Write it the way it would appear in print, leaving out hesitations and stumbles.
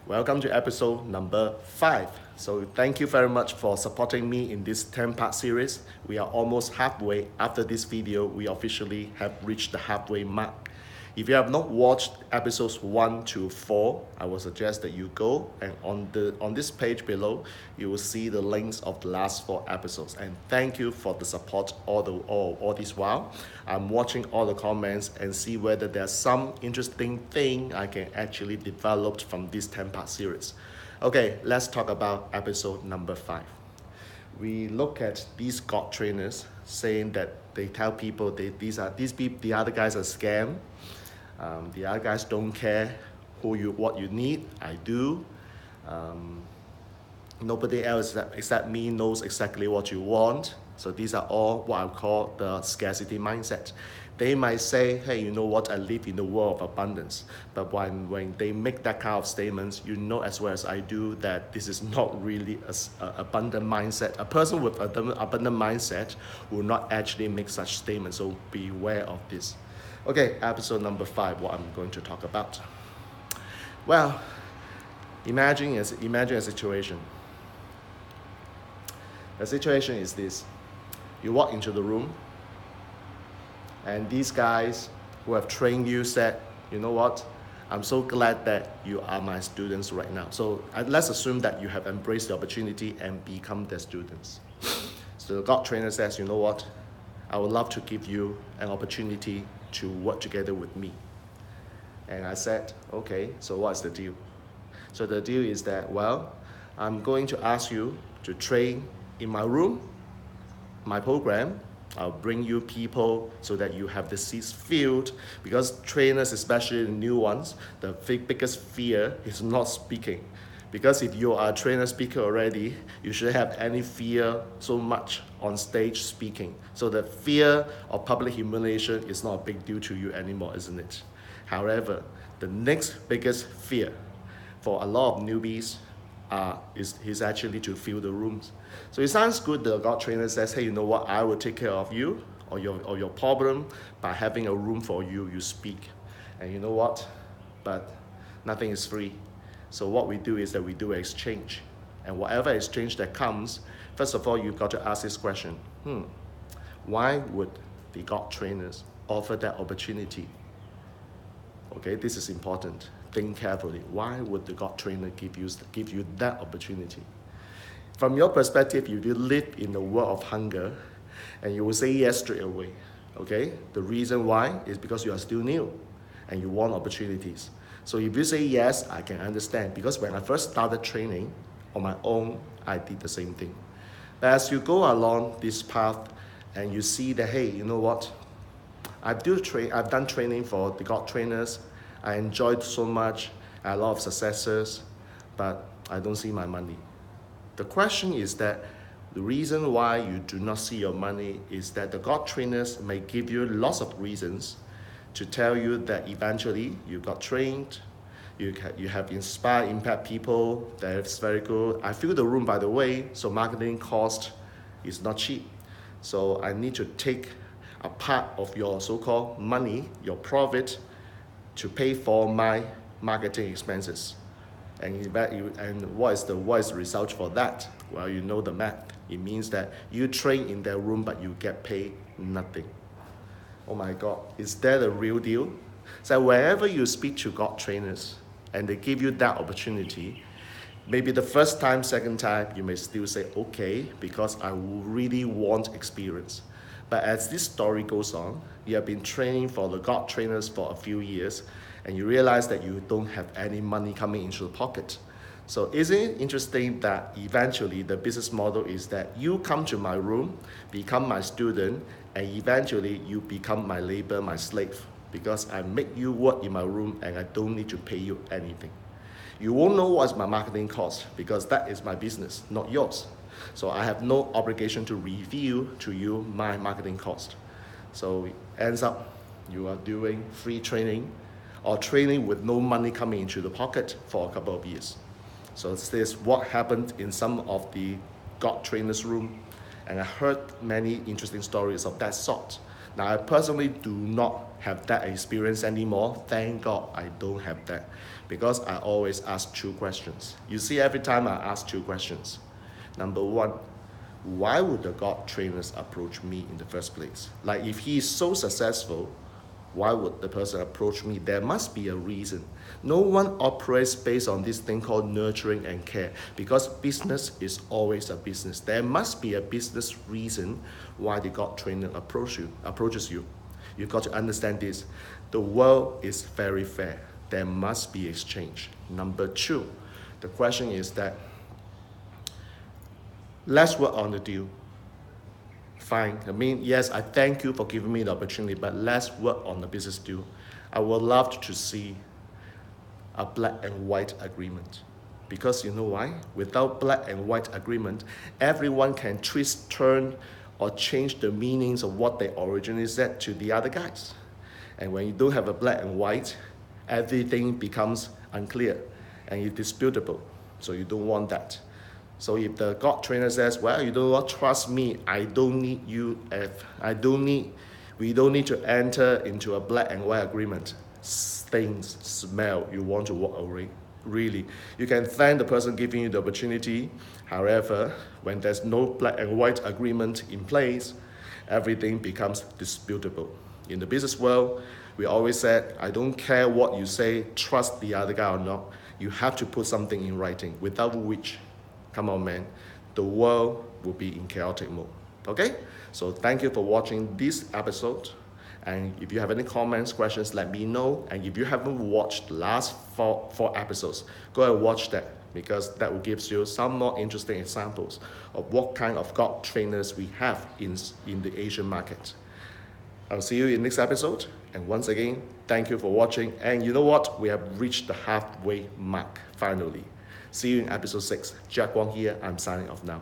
Welcome to episode number 5. So thank you very much for supporting me in this 10-part series. We are almost halfway. After this video, we officially have reached the halfway mark. If you have not watched episodes 1 to 4, I will suggest that you go and on this page below, you will see the links of the last 4 episodes. And thank you for the support all this while. I'm watching all the comments and see whether there's some interesting thing I can actually develop from this 10-part series. Okay, let's talk about episode number 5. We look at these God trainers saying that they tell people the other guys are scam. The other guys don't care what you need. I do. Nobody else except me knows exactly what you want. So these are all what I call the scarcity mindset. They might say, hey, you know what, I live in the world of abundance. But when they make that kind of statements, you know as well as I do that this is not really an abundant mindset. A person with an abundant mindset will not actually make such statements. So beware of this. Okay, episode number 5, what I'm going to talk about. Well, imagine a situation. The situation is this. You walk into the room, and these guys who have trained you said, you know what, I'm so glad that you are my students right now. So let's assume that you have embraced the opportunity and become their students. So the God trainer says, you know what, I would love to give you an opportunity to work together with me. And I said, okay, so what's the deal? So the deal is that, well, I'm going to ask you to train in my room, my program. I'll bring you people so that you have the seats filled, because trainers, especially the new ones, the biggest fear is not speaking. Because if you are a trainer speaker already, you shouldn't have any fear so much on stage speaking. So the fear of public humiliation is not a big deal to you anymore, isn't it? However, the next biggest fear for a lot of newbies is actually to fill the rooms. So it sounds good, the God trainer says, hey, you know what, I will take care of you or your problem by having a room for you, you speak. And you know what? But nothing is free. So what we do is that we do exchange. And whatever exchange that comes, first of all, you've got to ask this question. Why would the God trainers offer that opportunity? Okay, this is important. Think carefully. Why would the God trainer give you that opportunity? From your perspective, you live in the world of hunger, and you will say yes straight away. Okay? The reason why is because you are still new, and you want opportunities. So if you say yes, I can understand, because when I first started training on my own, I did the same thing. But as you go along this path and you see that, hey, you know what? I've done training for the God trainers. I enjoyed so much, a lot of successes, but I don't see my money. The question is that the reason why you do not see your money is that the God trainers may give you lots of reasons to tell you that eventually you got trained, you have inspired, impact people, that's very good. I fill the room, by the way, so marketing cost is not cheap. So I need to take a part of your so-called money, your profit, to pay for my marketing expenses. And what is the result for that? Well, you know the math. It means that you train in their room, but you get paid nothing. Oh my God, is that a real deal? So wherever you speak to God trainers and they give you that opportunity, maybe the first time, second time, you may still say, okay, because I really want experience. But as this story goes on, you have been training for the God trainers for a few years, and you realize that you don't have any money coming into the pocket. So isn't it interesting that eventually the business model is that you come to my room, become my student, and eventually you become my labor, my slave, because I make you work in my room and I don't need to pay you anything. You won't know what's my marketing cost because that is my business, not yours. So I have no obligation to reveal to you my marketing cost. So it ends up you are doing free training or training with no money coming into the pocket for a couple of years. So this is what happened in some of the God trainers' room, and I heard many interesting stories of that sort. Now, I personally do not have that experience anymore. Thank God I don't have that, because I always ask two questions. You see, every time I ask two questions. Number one, why would the God trainers approach me in the first place? Like, if he is so successful, why would the person approach me? There must be a reason. No one operates based on this thing called nurturing and care, because business is always a business. There must be a business reason why the God trainer approaches you. You've got to understand this. The world is very fair. There must be exchange. Number two, the question is that, let's work on the deal. Fine. I mean, yes, I thank you for giving me the opportunity, but let's work on the business deal. I would love to see a black and white agreement. Because you know why? Without black and white agreement, everyone can twist, turn, or change the meanings of what they originally said to the other guys. And when you don't have a black and white, everything becomes unclear and it's disputable. So you don't want that. So if the God trainer says, well, you do not trust me, we don't need to enter into a black and white agreement. Things smell, you want to walk away. Really. You can thank the person giving you the opportunity. However, when there's no black and white agreement in place, everything becomes disputable. In the business world, we always said, I don't care what you say, trust the other guy or not. You have to put something in writing, without which, come on, man, the world will be in chaotic mode. Okay? So thank you for watching this episode. And if you have any comments, questions, let me know. And if you haven't watched the last four episodes, go and watch that, because that will give you some more interesting examples of what kind of God trainers we have in the Asian market. I'll see you in the next episode. And once again, thank you for watching. And you know what? We have reached the halfway mark, finally. See you in episode 6. Jack Wong here. I'm signing off now.